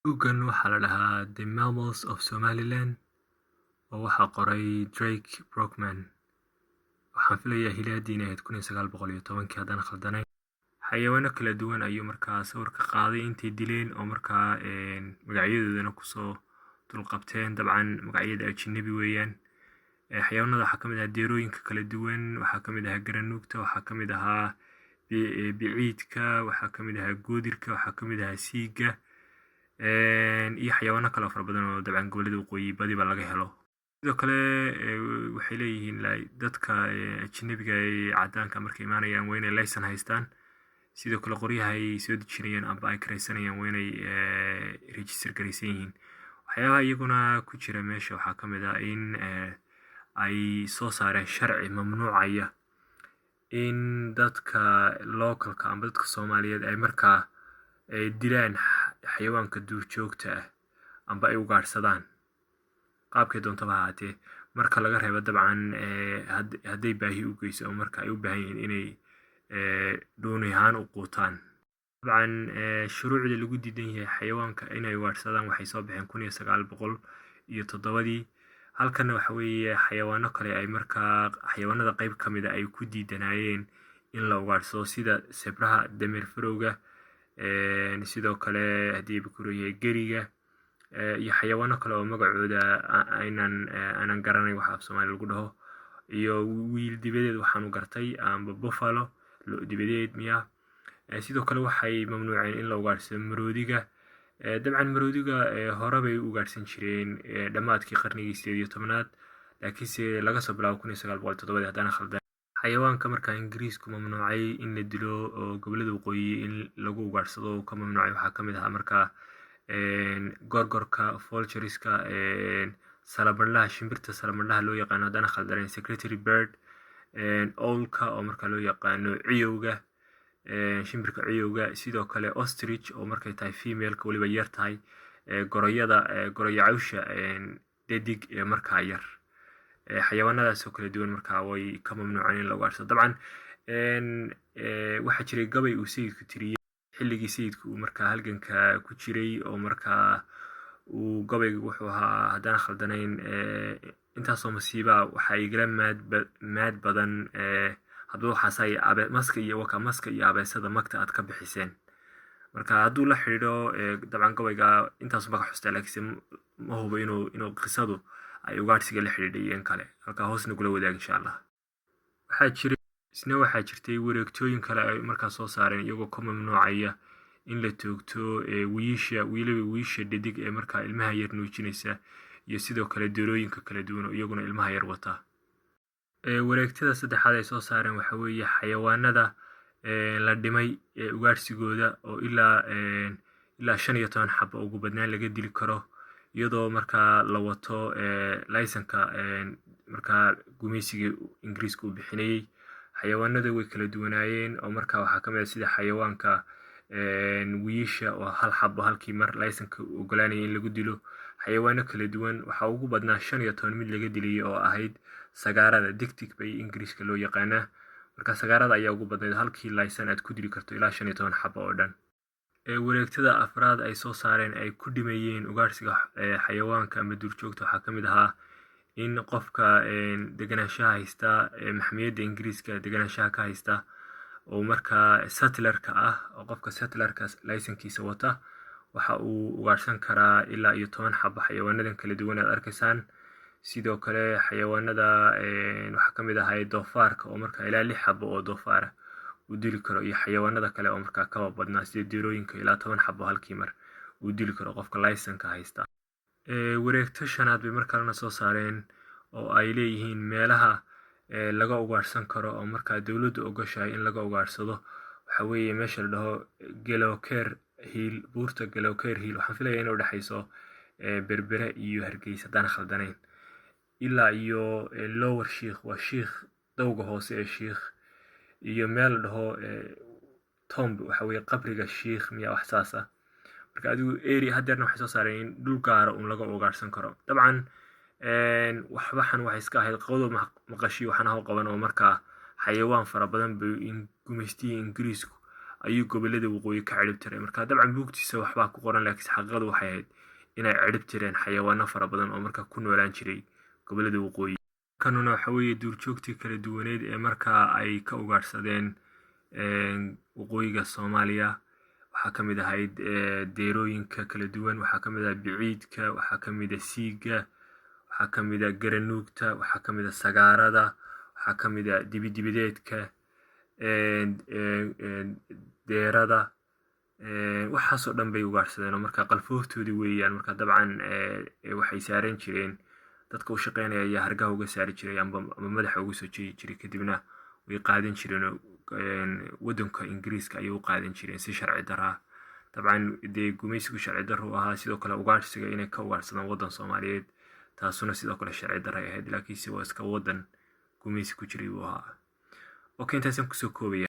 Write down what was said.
Buuggan waxaa la dhahaa The Mammals of Somaliland oo waxaa qoray Drake Brockman. Waxaan filayaa hilaadii inay ahayd 1910 haddaan khaldanayn. Xayawaano kala duwan ayuu markaa sawir ka qaaday intay dileen oo markaa magacyadoodana kusoo dulqabteen. Dabcan magacyada ajnabi weeyaan. Xayawaanada waxaa ka mid ahaa deerooyinka kala duwan, waxaa ka mid ahaa garanuugta, waxaa ka mid ahaa biciidka, waxaa ka mid ahaa goodirka, waxaa ka mid ahaa siiga, iyo xayawaano kale oo fara badan oo dabcan gobollada waqooyi badiba laga helo. Sidoo kale waxay leeyihiin dadka ajnabiga ee caddaanka markay imaanayaan waa inay laysan haystaan. Sidoo kale qoryaha ay soo dejinayaan amba ay karaysanayaan waa inay register garaysan yihiin. Waxyaabaha iyaguna ku jira meesha waxaa ka mid ah in ay soo saareen sharci mamnuucaya in dadka localka amba dadka Soomaaliyeed ay markaa dilaan xayawaanka duurjoogta ah amba ay ugaadhsadaan qaabkay doontaba ha ahaatee, marka laga reebo dabcan hadday baahi u geyso oo marka ay u baahan yihiin inay dhuuni ahaan u quutaan. Dabcan shuruucda lagu diidan yahay xayawaanka inay ugaadhsadaan waxay soo baxeen 1907. Halkana waxa weeye xayawaano kale ay markaa xayawaanada qayb ka mid ah ay ku diidanayeen in la ugaadhsado sida zebraha, dameer farowga, sidoo kale haddii ay ku yahay geriga, iyo xayawaano kale oo magacooda aanan garanay waxa af Soomaali lagu dhaho, iyo wiil dibadeed waxaan u gartay amba buffalo dibadeed miya. Sidoo kale waxay mamnuuceen in la ugaadhsado maroodiga. Dabcan maroodiga hore bay u ugaadhsan jireen dhammaadkii qarnigii 18aad, laakiinse laga soo bilaabo 1907 haddaan khaldan. Xayawaanka markaa Ingiriisku mamnuucay in la dilo oo gobollada waqooyi in lagu ugaadhsado oo ka mamnuucay waxaa ka mid ahaa markaa gorgorka, vultureska, salabandhaha, shimbirta salabandhaha loo yaqaano haddaan khaldanayn secretary bird, owlka oo markaa loo yaqaano ciyowga, shimbirka ciyowga, sidoo kale ostrich oo markay tahay femaleka weliba yar tahay, goroyo cawsha dhadig ee markaa yar. Xayawaanadaas oo kala duwan markaa way ka mamnuuceen in la ugaadhsado. Dabcan waxaa jiray gabay uu sayidku tiriyey xilligii sayidku uu markaa halganka ku jiray oo markaa uu gabayga wuxuu ahaa haddaan khaldanayn intaasoo masiiba waxaa igala maad badan hadduu waxaasay maska iyo abeesada magta aad ka bixiseen. Marka hadduu la xidhiidho dabcan gabayga intaasu baa ka xustaa, laakiinse ma hubo inuu qisadu ay ugaadhsiga la xidhiidhayeen kale. Halkaa hoosna kula wadaag insha Allah. Waxaa jirtay wareegtooyin kale ay markaa soo saareen iyagoo ka mamnuucaya in la toogto wiilasha dhadig ee markaa ilmaha yar nuujinaysa, iyo sidoo kale deerooyinka kala duwan oo iyaguna ilmaha yar wata. Wareegtada saddexaad ay soo saareen waxa weeye xayawaanada la dhimay ugaadhsigooda oo ilaa 15 xabo ugu badnaan laga dili karo iyadoo markaa la wato laysanka markaa gumaysiga Ingiriiska uu bixinayay. Xayawaanada way kala duwanaayeen oo markaa waxaa ka mid ah sida xayawaanka wiisha oo hal xabo halkii mar laysanka ogolaanaya in lagu dilo. Xayawaano kala duwan waxaa ugu badnaa 15 mid laga dilay oo ahayd sagaarada, dictic bay Ingiriiska loo yaqaanaa. Marka sagaarada ayaa ugu badnayd halkii laysan aad ku dili karto ilaa 15 xabo oo dhan. Wareegtada afraad ay soo saareen ay ku dhimayeen ugaadhsiga xayawaanka ama duurjoogta waxaa ka mid ahaa in qofka deganaanshaha haysta maxkamiyadda Ingiriiska deganaanshaha ka haysta oo markaa settlerka ah oo qofka settlerka laysankiisa wata waxa uu ugaadhsan karaa ilaa 10 xabo xayawaanadan kala duwan aad arkaysaan. Sidoo kale xayawaanada waxaa ka mid ahaa doofaarka oo markaa ilaa 6 xabo oo doofaara uu dili karo, iyo xayawaanada kale oo markaa kaba badnaa sida deerooyinka ilaa 10 xabo halkii mar uu dili karo qofka laysanka haysta. Wareegto shanaad bay markalena soo saareen oo ay leeyihiin meelaha laga ugaadhsan karo oo markaa dowladdu ogoshahay in laga ugaadhsado waxa weeye meesha la dhaho Gallowcare Hill, buurta Gallowcare Hill. Waxaan filayaa inay u dhaxayso Berbera iyo Hargeysa haddaan khaldanayn, ilaa iyo Lower Sheikh waa Sheikh dowga hoose ee Sheikh, iyo meel la dhaho Tomb waxa weeye qabriga Sheikh miya wax saas ah. Marka adigu area haddeerna waxay soo saareen in dhul gaara laga ugaadhsan karo. Dabcan waxan waxay iska ahayd qodob maqashii waxaan ahaw qaban oo markaa xayawaan fara badan bay gumaystihii Ingiriisku ayuu gobolada waqooyi ka cirib tiray. Marka dabcan buugtiisa waxbaa ku qoran, laakiin xaqiiqadu waxay ahayd inay cirib tireen xayawaano fara badan oo markaa ku noolaan jiray gobolada waqooyi. Kanuna waxa weeye duurjoogtii kala duwaneed ee markaa ay ka ugaarsadeen waqooyiga Soomaaliya. waxaa ka mid ahayd deerooyinka kala duwan, waxaa ka mid ah biciidka, waxaa ka mid ah siiga, waxaa ka mid ah garanuugta, waxaa ka mid ah sagaarada, waxaa ka mid ah dibidibideedka, deerada, waxaasoo dhan bay ugaarsadeen oo markaa qalfooftoodii weeyaan. Marka dabcan waxay saaran jireen, dadka u shaqeynaya ayaa hargaha uga saari jiray ama madaxa uga soo jeedi jiray, kadibna way qaadan jireen oo waddanka Ingiriiska ayay u qaadan jireen si sharci daraa. dabcan dee gumaysigu sharci darro u ahaa, sidoo kale ugaarsiga inay ka ugaarsadaan waddan Soomaaliyeed taasuna sidoo kale sharci darro ay ahayd, laakiinse waa iska waddan gumaysi ku jiray buu ahaa. Okay, intaasaan kusoo koobaya.